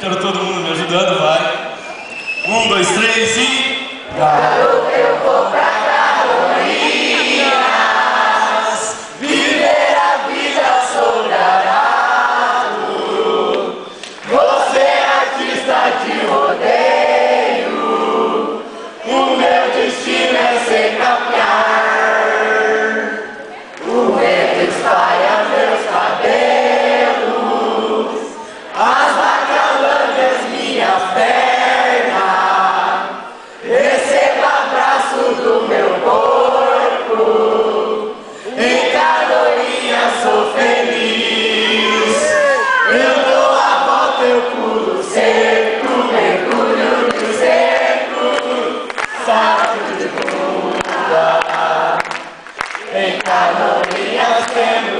Quero todo mundo me ajudando, vai. 1, 2, 3 e... Garoto, eu vou pra Carolinas, viver a vida sobrado. Você é artista de rodeio, o meu destino é ser capiar. O vento espalha meus cabelos, as vacas lambem as minhas pernas. Receba abraço do meu corpo, em Carolinas sou feliz. Eu dou a volta, eu pulo seco, mergulho no seco, salto de bunda. Em Carolinas temos